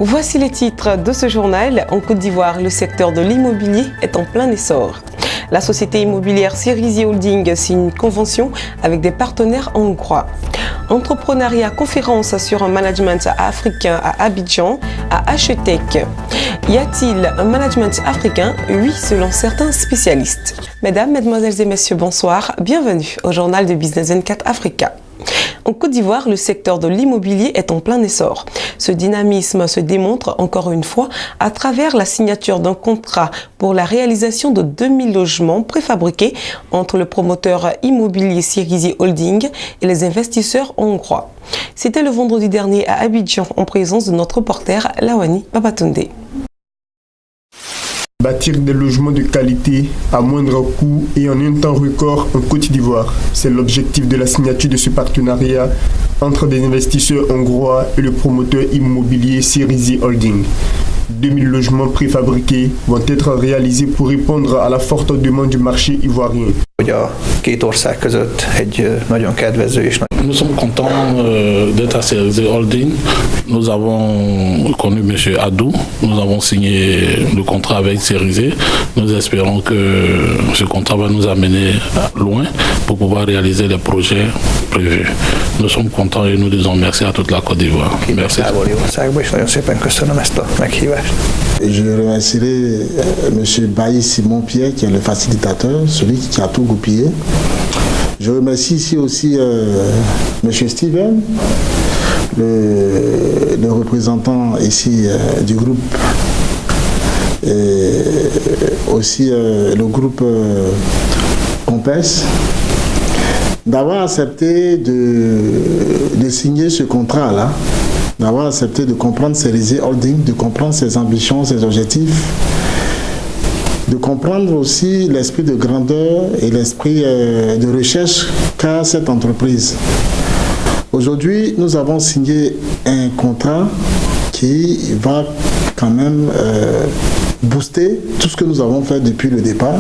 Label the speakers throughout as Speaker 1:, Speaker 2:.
Speaker 1: Voici les titres de ce journal. En Côte d'Ivoire, le secteur de l'immobilier est en plein essor. La société immobilière Cerisy Holding signe une convention avec des partenaires hongrois. Entrepreneuriat conférence sur un management africain à Abidjan, à Achetec. Y a-t-il un management africain? Oui, selon certains spécialistes. Mesdames, Mesdemoiselles et Messieurs, bonsoir. Bienvenue au journal de Business 24 Africa. En Côte d'Ivoire, le secteur de l'immobilier est en plein essor. Ce dynamisme se démontre encore une fois à travers la signature d'un contrat pour la réalisation de 2000 logements préfabriqués entre le promoteur immobilier Cerisy Holding et les investisseurs hongrois. C'était le vendredi dernier à Abidjan en présence de notre reporter Lawani Babatunde.
Speaker 2: Bâtir des logements de qualité à moindre coût et en un temps record en Côte d'Ivoire. C'est l'objectif de la signature de ce partenariat entre des investisseurs hongrois et le promoteur immobilier Cerisy Holding. 2000 logements préfabriqués vont être réalisés pour répondre à la forte demande du marché ivoirien.
Speaker 3: Nous sommes contents d'être à Cerisy Holding. Nous avons connu M. Adou. Nous avons signé le contrat avec Cerisy. Nous espérons que ce contrat va nous amener loin pour pouvoir réaliser les projets prévus. Nous sommes contents et nous disons merci à toute la Côte d'Ivoire. Merci.
Speaker 4: Et je remercierai M. Bailly Simon-Pierre qui est le facilitateur, celui qui a tout goupillé. Je remercie ici aussi M. Steven, le représentant ici du groupe, et aussi le groupe Compes, d'avoir accepté de signer ce contrat-là, d'avoir accepté de comprendre Cerisy Holding, de comprendre ses ambitions, ses objectifs, de comprendre aussi l'esprit de grandeur et l'esprit de recherche qu'a cette entreprise. Aujourd'hui, nous avons signé un contrat qui va quand même booster tout ce que nous avons fait depuis le départ.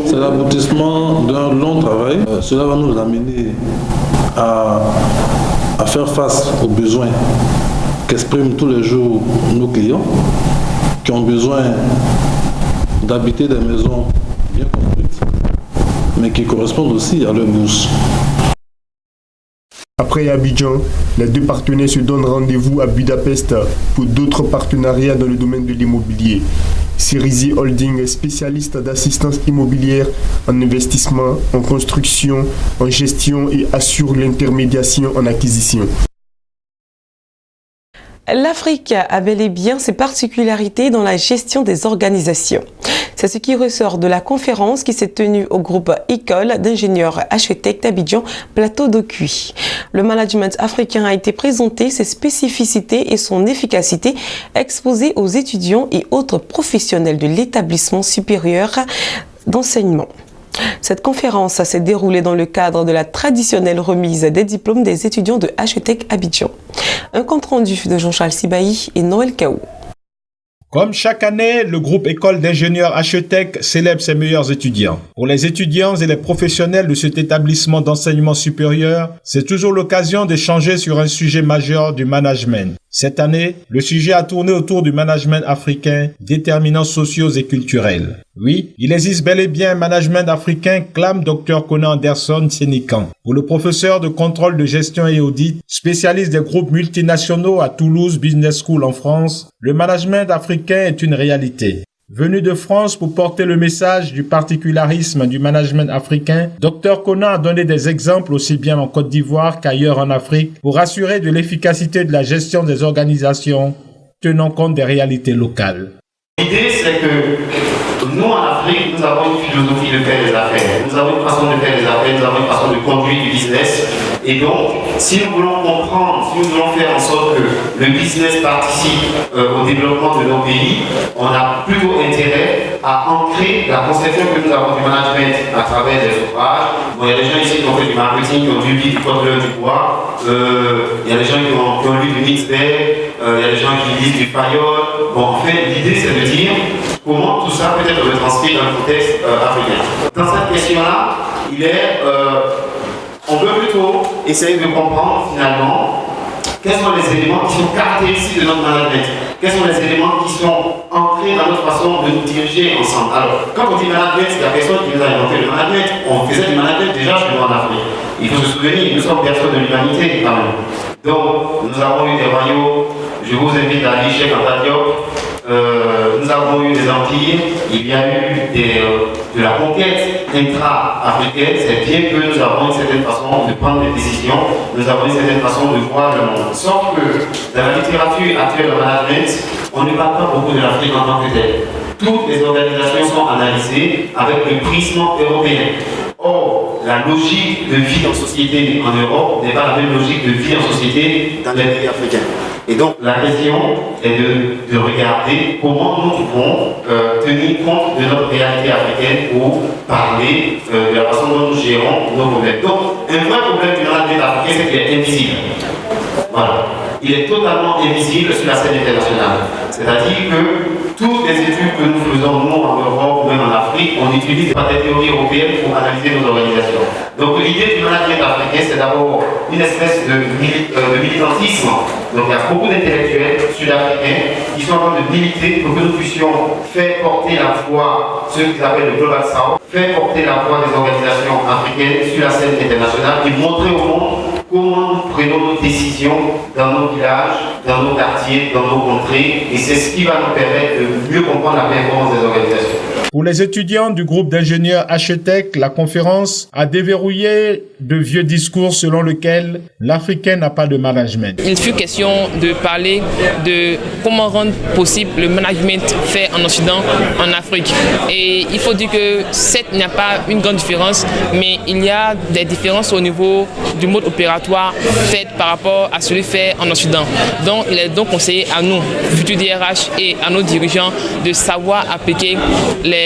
Speaker 5: C'est l'aboutissement d'un long travail. Cela va nous amener à faire face aux besoins qu'expriment tous les jours nos clients qui ont besoin d'habiter des maisons bien construites, mais qui correspondent aussi à leurs bourses.
Speaker 2: Après Abidjan, les deux partenaires se donnent rendez-vous à Budapest pour d'autres partenariats dans le domaine de l'immobilier. Cerisy Holding est spécialiste d'assistance immobilière en investissement, en construction, en gestion et assure l'intermédiation en acquisition.
Speaker 1: L'Afrique a bel et bien ses particularités dans la gestion des organisations. C'est ce qui ressort de la conférence qui s'est tenue au groupe École d'ingénieurs Achetec d'Abidjan, plateau de Cuy. Le management africain a été présenté, ses spécificités et son efficacité exposées aux étudiants et autres professionnels de l'établissement supérieur d'enseignement. Cette conférence s'est déroulée dans le cadre de la traditionnelle remise des diplômes des étudiants de Achetec Abidjan. Un compte-rendu de Jean-Charles Sibahi et Noël Kaou.
Speaker 6: Comme chaque année, le groupe École d'ingénieurs Achetec célèbre ses meilleurs étudiants. Pour les étudiants et les professionnels de cet établissement d'enseignement supérieur, c'est toujours l'occasion d'échanger sur un sujet majeur du management. Cette année, le sujet a tourné autour du management africain, déterminants sociaux et culturels. Oui, il existe bel et bien un management africain, clame Dr Conan Anderson Sénican. Pour le professeur de contrôle de gestion et audit, spécialiste des groupes multinationaux à Toulouse Business School en France, le management africain est une réalité. Venu de France pour porter le message du particularisme du management africain, Dr Conan a donné des exemples aussi bien en Côte d'Ivoire qu'ailleurs en Afrique pour assurer de l'efficacité de la gestion des organisations tenant compte des réalités locales.
Speaker 7: L'idée, c'est que nous, en Afrique, nous avons une philosophie de faire des affaires. Nous avons une façon de faire des affaires, nous avons une façon de conduire du business. Et donc, si nous voulons comprendre, si nous voulons faire en sorte que le business participe au développement de nos pays, on a plutôt intérêt à ancrer la conception que nous avons du management à travers des ouvrages. Bon, il y a des gens ici qui ont fait du marketing, qui ont lu du code du bois, il y a des gens qui ont lu du Mixbay, il y a des gens qui lisent du Fayol. Bon, en fait, l'idée c'est de dire comment tout ça peut être retranscrit dans le contexte africain. Dans cette question-là, on veut plutôt essayer de comprendre finalement Quels sont les éléments qui sont caractéristiques de notre management? Quels sont les éléments qui sont ancrés dans notre façon de nous diriger ensemble? Alors, quand on dit management, il y a personne qui nous a inventé le management. On faisait du management déjà chez nous en Afrique. Il faut se souvenir, nous sommes personnes de l'humanité quand même. Donc, nous avons eu des royaumes. Je vous invite à aller chez Antadiop. Nous avons eu des empires, il y a eu de la conquête intra-africaine. C'est bien que nous avons une certaine façon de prendre des décisions, nous avons une certaine façon de voir le monde. Sauf que dans la littérature actuelle de management, on ne parle pas beaucoup de l'Afrique en tant que telle. Toutes les organisations sont analysées avec le prisme européen. Or, la logique de vie en société en Europe n'est pas la même logique de vie en société dans les pays africains. Et donc, la question est de regarder comment nous pouvons tenir compte de notre réalité africaine pour parler de la façon dont nous gérons nos problèmes. Donc, un vrai problème du management africain, c'est qu'il est invisible. Voilà. Il est totalement invisible sur la scène internationale. C'est-à-dire que toutes les études que nous faisons, nous, en Europe ou même en Afrique, on n'utilise pas des théories européennes pour analyser nos organisations. Donc l'idée du management africain, c'est d'abord une espèce de militantisme. Donc il y a beaucoup d'intellectuels sud-africains qui sont en train de militer pour que nous puissions faire porter la voix, ce qu'ils appellent le Global South, faire porter la voix des organisations africaines sur la scène internationale et montrer au monde comment nous prenons nos décisions dans nos villages, dans nos quartiers, dans nos contrées, et c'est ce qui va nous permettre de mieux comprendre la performance des organisations.
Speaker 6: Pour les étudiants du groupe d'ingénieurs HETEC, la conférence a déverrouillé de vieux discours selon lesquels l'Africain n'a pas de management.
Speaker 8: Il fut question de parler de comment rendre possible le management fait en Occident, en Afrique. Et il faut dire que certes, il n'y a pas une grande différence, mais il y a des différences au niveau du mode opératoire fait par rapport à celui fait en Occident. Donc, il est donc conseillé à nous, futurs DRH, et à nos dirigeants de savoir appliquer les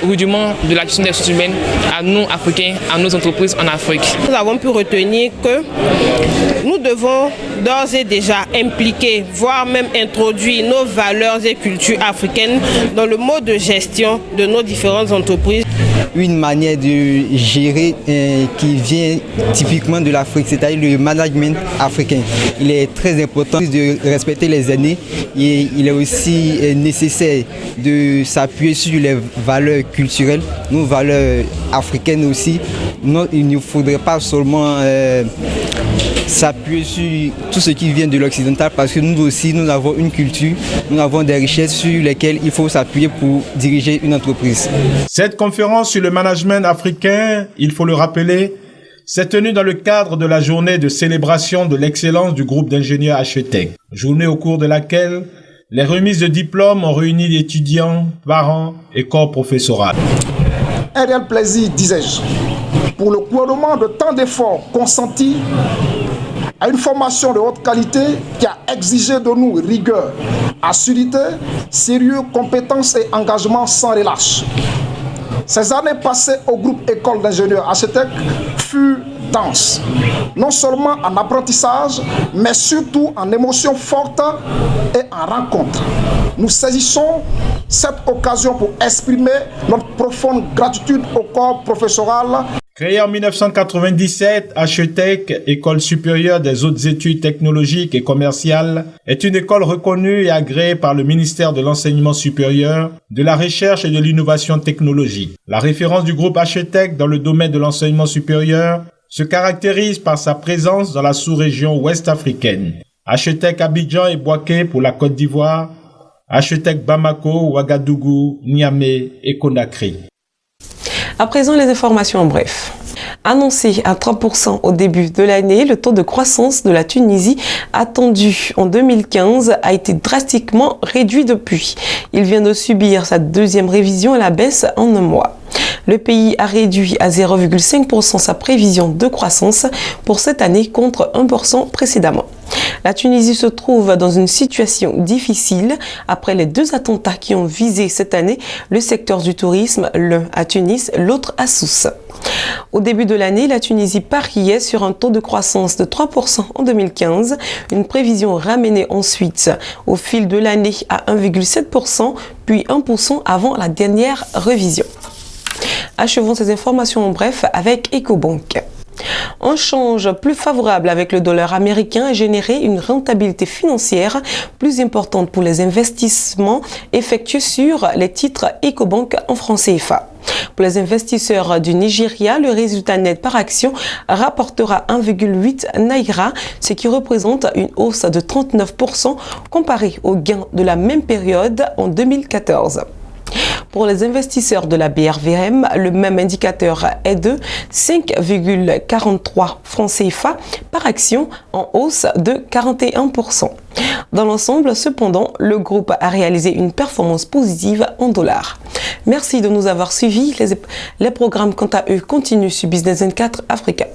Speaker 8: rudiments de la gestion des ressources humaines à nous, Africains, à nos entreprises en Afrique.
Speaker 9: Nous avons pu retenir que nous devons d'ores et déjà impliquer, voire même introduire nos valeurs et cultures africaines dans le mode de gestion de nos différentes entreprises.
Speaker 10: Une manière de gérer qui vient typiquement de l'Afrique, c'est-à-dire le management africain. Il est très important de respecter les aînés et il est aussi nécessaire de s'appuyer sur les valeurs culturelles, nos valeurs africaines aussi. Non, il ne faudrait pas seulement s'appuyer sur tout ce qui vient de l'occidental parce que nous aussi, nous avons une culture, nous avons des richesses sur lesquelles il faut s'appuyer pour diriger une entreprise.
Speaker 6: Cette conférence sur le management africain, il faut le rappeler, s'est tenue dans le cadre de la journée de célébration de l'excellence du groupe d'ingénieurs HETEC, journée au cours de laquelle les remises de diplômes ont réuni étudiants, parents et corps professoral.
Speaker 11: Un réel plaisir, disais-je, pour le gouvernement de tant d'efforts consentis à une formation de haute qualité qui a exigé de nous rigueur, assiduité, sérieux, compétence et engagement sans relâche. Ces années passées au groupe École d'ingénieurs HETEC furent denses, non seulement en apprentissage, mais surtout en émotions fortes et en rencontres. Nous saisissons cette occasion pour exprimer notre profonde gratitude au corps professoral.
Speaker 6: Créée en 1997, HETEC, École supérieure des hautes études technologiques et commerciales, est une école reconnue et agréée par le ministère de l'Enseignement supérieur, de la Recherche et de l'Innovation technologique. La référence du groupe HETEC dans le domaine de l'enseignement supérieur se caractérise par sa présence dans la sous-région ouest africaine. HETEC Abidjan et Bouaké pour la Côte d'Ivoire, HETEC Bamako, Ouagadougou, Niamey et Conakry.
Speaker 1: À présent, les informations en bref. Annoncé à 3% au début de l'année, le taux de croissance de la Tunisie attendu en 2015 a été drastiquement réduit depuis. Il vient de subir sa deuxième révision à la baisse en un mois. Le pays a réduit à 0,5% sa prévision de croissance pour cette année contre 1% précédemment. La Tunisie se trouve dans une situation difficile après les deux attentats qui ont visé cette année le secteur du tourisme, l'un à Tunis, l'autre à Sousse. Au début de l'année, la Tunisie pariait sur un taux de croissance de 3% en 2015, une prévision ramenée ensuite au fil de l'année à 1,7%, puis 1% avant la dernière révision. Achevons ces informations en bref avec Ecobank. Un change plus favorable avec le dollar américain a généré une rentabilité financière plus importante pour les investissements effectués sur les titres Ecobank en francs CFA. Pour les investisseurs du Nigeria, le résultat net par action rapportera 1,8 naira, ce qui représente une hausse de 39% comparé aux gains de la même période en 2014. Pour les investisseurs de la BRVM, le même indicateur est de 5,43 francs CFA par action, en hausse de 41%. Dans l'ensemble, cependant, le groupe a réalisé une performance positive en dollars. Merci de nous avoir suivis. Les programmes, quant à eux, continuent sur Business 24 Africa.